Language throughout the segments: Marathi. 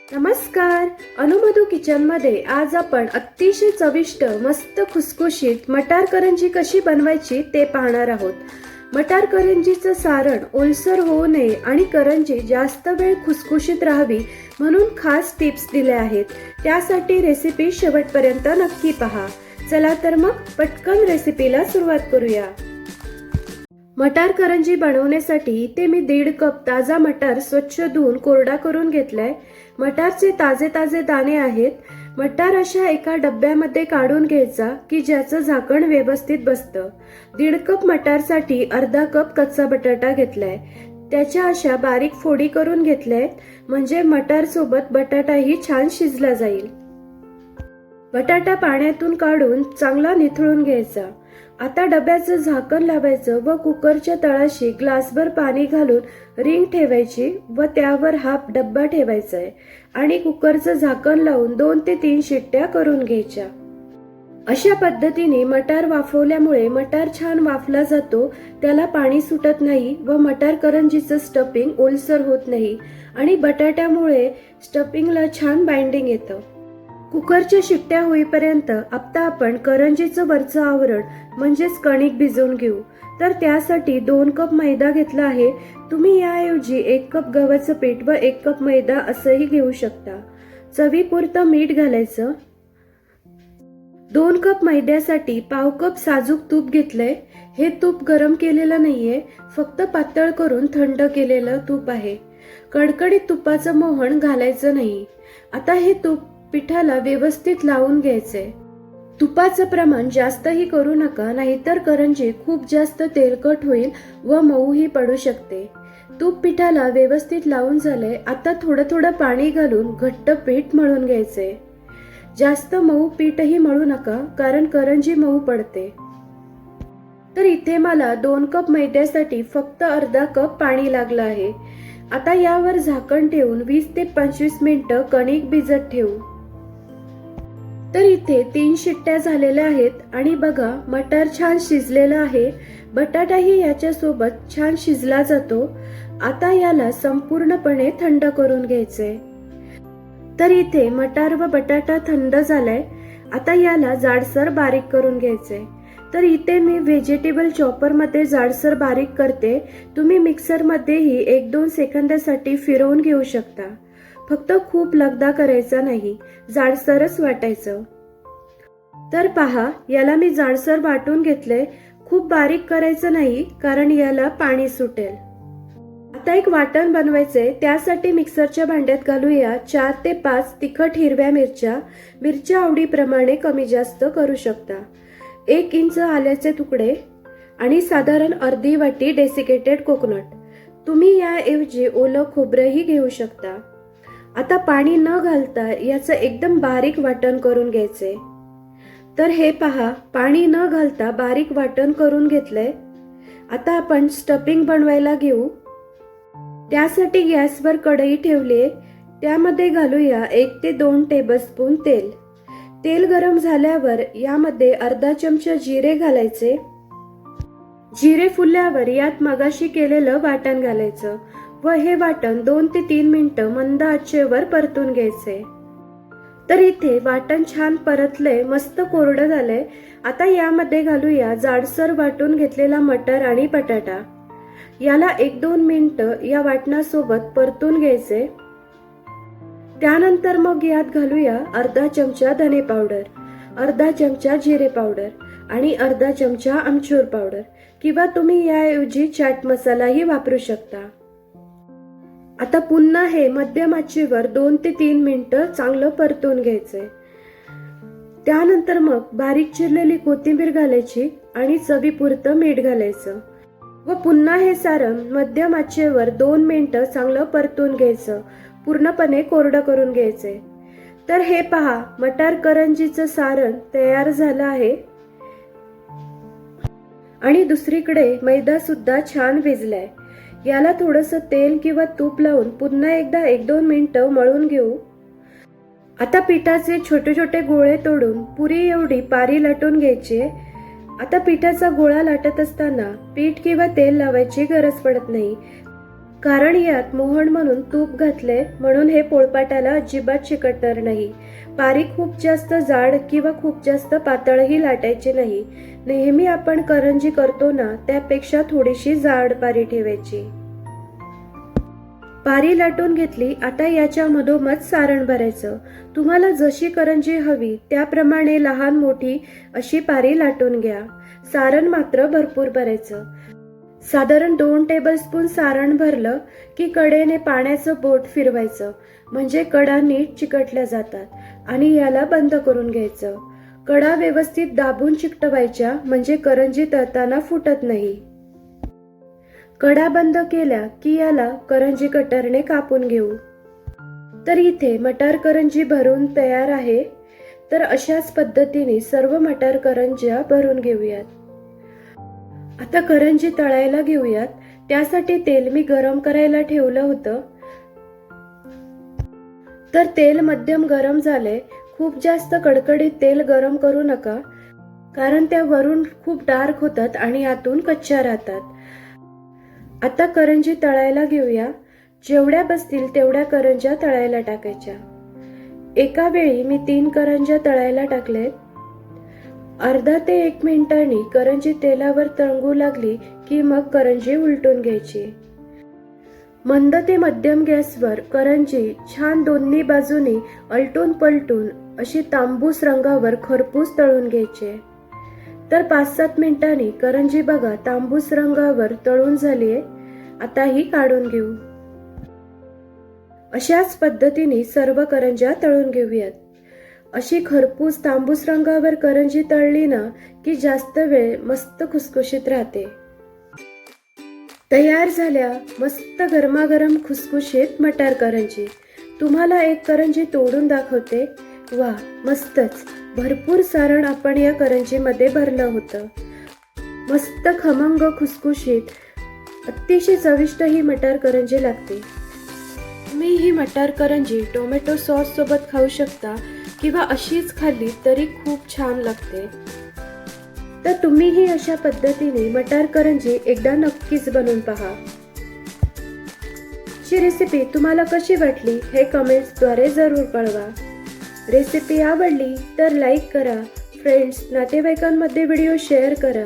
नमस्कार. अनुमधू किचनमध्ये आज आपण अतिशय चविष्ट मस्त खुसखुशीत मटार करंजी कशी बनवायची ते पाहणार आहोत. मटार करंजीचं सारण ओलसर होऊ नये आणि करंजी जास्त वेळ खुसखुशीत राहावी म्हणून खास टिप्स दिल्या आहेत. त्यासाठी रेसिपी शेवटपर्यंत नक्की पहा. चला तर मग पटकन रेसिपीला सुरुवात करूया. मटार करंजी बनवण्यासाठी इथे मी 1.5 कप ताजा मटार स्वच्छ धुवून कोरडा करून घेतलाय. मटारचे ताजे ताजे दाणे आहेत. मटार अशा एका डब्यामध्ये काढून घ्यायचा की ज्याचं झाकण व्यवस्थित बसतं. 1.5 कप मटारसाठी अर्धा कप कच्चा बटाटा घेतलाय. त्याच्या अशा बारीक फोडी करून घेतल्यात म्हणजे मटार सोबत बटाटाही छान शिजला जाईल. बटाटा पाण्यातून काढून चांगला निथळून घ्यायचा. आता डब्याचं झाकण लावायचं व कुकरच्या तळाशी ग्लासभर पाणी घालून रिंग ठेवायची व त्यावर हा डब्बा ठेवायचा आहे आणि कुकरचं झाकण लावून 2 ते 3 शिट्ट्या करून घ्यायच्या. अशा पद्धतीने मटार वाफवल्यामुळे मटार छान वाफला जातो, त्याला पाणी सुटत नाही व मटार करंजीचं स्टफिंग ओलसर होत नाही आणि बटाट्यामुळे स्टफिंगला छान बाइंडिंग येतं. कुकरच्या शिट्ट्या होईपर्यंत आता आपण करंजीचं वरचं आवरण म्हणजेच कणिक भिजवून घेऊ. तर त्यासाठी 2 कप मैदा घेतला आहे. तुम्ही याऐवजी 1 कप गव्हाचं पीठ व 1 कप मैदा असंही घेऊ शकता. चवीपुरतं मीठ घालायचं. 2 कप मैद्यासाठी पाव कप साजूक तूप घेतलंय. हे तूप गरम केलेलं नाहीये, फक्त पातळ करून थंड केलेलं तूप आहे. कडकडीत तुपाचं मोहन घालायचं नाही. आता हे तूप पिठाला व्यवस्थित लावून घ्यायचे. तुपाचं प्रमाण जास्तही करू नका, नाहीतर करंजी खूप जास्त तेलकट होईल व मऊही पडू शकते. तूप पिठाला व्यवस्थित लावून झालंय. आता थोडं थोडं पाणी घालून घट्ट पीठ मळून घ्यायचे. जास्त मऊ पीठही मळू नका कारण करंजी मऊ पडते. तर इथे मला 2 कप मैद्यासाठी फक्त अर्धा कप पाणी लागलं आहे. आता यावर झाकण ठेवून 20 ते 25 मिनिटं कणिक भिजत ठेवू. तर इथे 3 शिट्ट्या झालेल्या आहेत आणि बघा मटार छान शिजलेलं आहे. बटाटाही याच्या सोबत छान शिजला जातो. आता याला संपूर्णपणे थंड करून घ्यायचे. तर इथे मटार व बटाटा थंड झालाय. आता याला जाडसर बारीक करून घ्यायचे. तर इथे मी व्हेजिटेबल चॉपर मध्ये जाडसर बारीक करते. तुम्ही मिक्सर मध्येही 1-2 सेकंदासाठी फिरवून घेऊ शकता. फक्त खूप लगदा करायचा नाही, जाडसरच वाटायचं. तर पहा, याला मी जाडसर वाटून घेतले. खूप बारीक करायचं नाही कारण याला पाणी सुटेल. आता एक वाटण बनवायचे. त्यासाठी मिक्सरच्या भांड्यात घालूया 4 ते 5 तिखट हिरव्या मिरच्या. मिरच्या आवडीप्रमाणे कमी जास्त करू शकता. 1 इंच आल्याचे तुकडे आणि साधारण अर्धी वाटी डेसिकेटेड कोकोनट. तुम्ही याऐवजी ओलं खोबरंही घेऊ शकता. आता पाणी न घालता याचं एकदम बारीक वाटण करून घ्यायचे. तर हे पहा, पाणी न घालता बारीक वाटण करून घेतलंय. आता आपण स्टफिंग बनवायला घेऊ. त्यासाठी गॅसवर कढई ठेवलीये. त्यामध्ये घालूया 1 ते 2 टेबलस्पून तेल. तेल गरम झाल्यावर यामध्ये अर्धा चमचा जिरे घालायचे. जिरे फुलल्यावर यात मगाशी केलेलं वाटण घालायचं व हे वाटण 2 ते 3 मिनिटं मंद आचेवर परतून घ्यायचे. तर इथे वाटण छान परतलंय, मस्त कोरडं झालंय. आता यामध्ये घालूया जाडसर वाटून घेतलेला मटार आणि बटाटा. याला 1-2 मिनिटं या वाटणासोबत परतून घ्यायचे. त्यानंतर मग यात घालूया अर्धा चमचा धने पावडर, अर्धा चमचा जिरे पावडर आणि अर्धा चमचा आमचूर पावडर किंवा तुम्ही याऐवजी चाट मसालाही वापरू शकता. आता पुन्हा हे मध्यम आचेवर 2 ते 3 मिनिटं चांगलं परतून घ्यायचे. त्यानंतर मग बारीक चिरलेली कोथिंबीर घालायची आणि चवीपुरतं मीठ घालायचं व पुन्हा हे सारण मध्यम आचेवर 2 मिनिटं चांगलं परतून घ्यायचं. पूर्णपणे कोरडं करून घ्यायचे. तर हे पहा, मटार करंजीचं सारण तयार झालं आहे आणि दुसरीकडे मैदा सुद्धा छान भिजलाय. याला थोडंसं तेल किंवा तूप लावून पुन्हा एकदा 1-2 मिनिटं मळून घेऊ. आता पिठाचे छोटे छोटे गोळे तोडून पुरी एवढी पारी लाटून घ्यायची. आता पिठाचा गोळा लाटत असताना पीठ किंवा तेल लावायची गरज पडत नाही. कारण यात मोहन म्हणून तूप घातले म्हणून हे पोळपाटाला अजिबात चिकटणार नाही. पारी खूप जास्त जाड किंवा खूप जास्त पातळही लाटायची नाही. नेहमी आपण करंजी करतो ना त्यापेक्षा थोडीशी जाड पारी ठेवायची. पारी लाटून घेतली. आता याच्या मधोमध सारण भरायचं. तुम्हाला जशी करंजी हवी त्याप्रमाणे लहान मोठी अशी पारी लाटून घ्या. सारण मात्र भरपूर भरायचं. साधारण 2 टेबलस्पून सारण भरलं की कडेने पाण्याचं बोट फिरवायचं म्हणजे कडा नीट चिकटल्या जातात आणि याला बंद करून घ्यायचं. कडा व्यवस्थित दाबून चिकटवायच्या म्हणजे करंजी तळताना फुटत नाही. कडा बंद केल्या की याला करंजी कटरने कापून घेऊ. तर इथे मटार करंजी भरून तयार आहे. तर अशाच पद्धतीने सर्व मटार करंज्या भरून घेऊयात. आता करंजी तळायला घेऊयात. त्यासाठी तेल मी गरम करायला ठेवलं होतं. तर तेल मध्यम गरम झाले. खूप जास्त कडकडीत तेल गरम करू नका कारण त्या वरून खूप डार्क होतात आणि आतून कच्च्या राहतात. आता करंजी तळायला घेऊया. जेवढ्या बसतील तेवढ्या करंज्या तळायला टाकायच्या. एका वेळी मी 3 करंज्या तळायला टाकलेत. अर्धा ते 1 मिनिटांनी करंजी तेलावर तरंगू लागली की मग करंजी उलटून घ्यायची. मंद ते मध्यम गॅसवर करंजी छान दोन्ही बाजूनी अलटून पलटून अशी तांबूस रंगावर खरपूस तळून घ्यायचे. तर 5-7 मिनिटांनी करंजी बघा तांबूस रंगावर तळून झालीये. आता ही काढून घेऊ. अशाच पद्धतीने सर्व करंज्या तळून घेऊयात. अशी खरपूस तांबूस रंगावर करंजी तळली ना की जास्त वेळ मस्त खुसखुशीत राहते. तयार झाल्या मस्त गरमागरम खुसखुशीत मटार करंजी. तुम्हाला एक करंजी तोडून दाखवते. वा मस्तच. भरपूर सारण आपण या करंजीमध्ये भरलं होतं. मस्त खमंग खुसखुशीत अतिशय चविष्ट ही मटार करंजी लागते. तुम्ही ही मटार करंजी टोमॅटो सॉस सोबत खाऊ शकता किंवा अशीच खाल्ली तरी खूप छान लागते. तर तुम्हीही अशा पद्धतीने मटार करंजी एकदा नक्कीच बनवून पहा. ही रेसिपी तुम्हाला कशी वाटली हे कमेंट्सद्वारे जरूर कळवा. रेसिपी आवडली तर लाईक करा. फ्रेंड्स नातेवाईकांमध्ये व्हिडिओ शेअर करा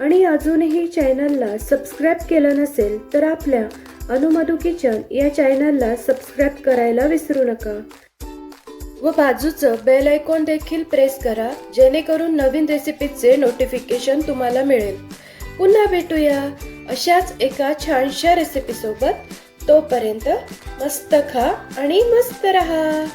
आणि अजूनही चॅनलला सबस्क्राईब केलं नसेल तर आपल्या अनुमधू किचन या चॅनलला सबस्क्राईब करायला विसरू नका व बाजूचं बेल आयकॉन देखील प्रेस करा जेणेकरून नवीन रेसिपीचे नोटिफिकेशन तुम्हाला मिळेल. पुन्हा भेटूया अशाच एका छानशा रेसिपी सोबत. तोपर्यंत मस्त खा आणि मस्त रहा.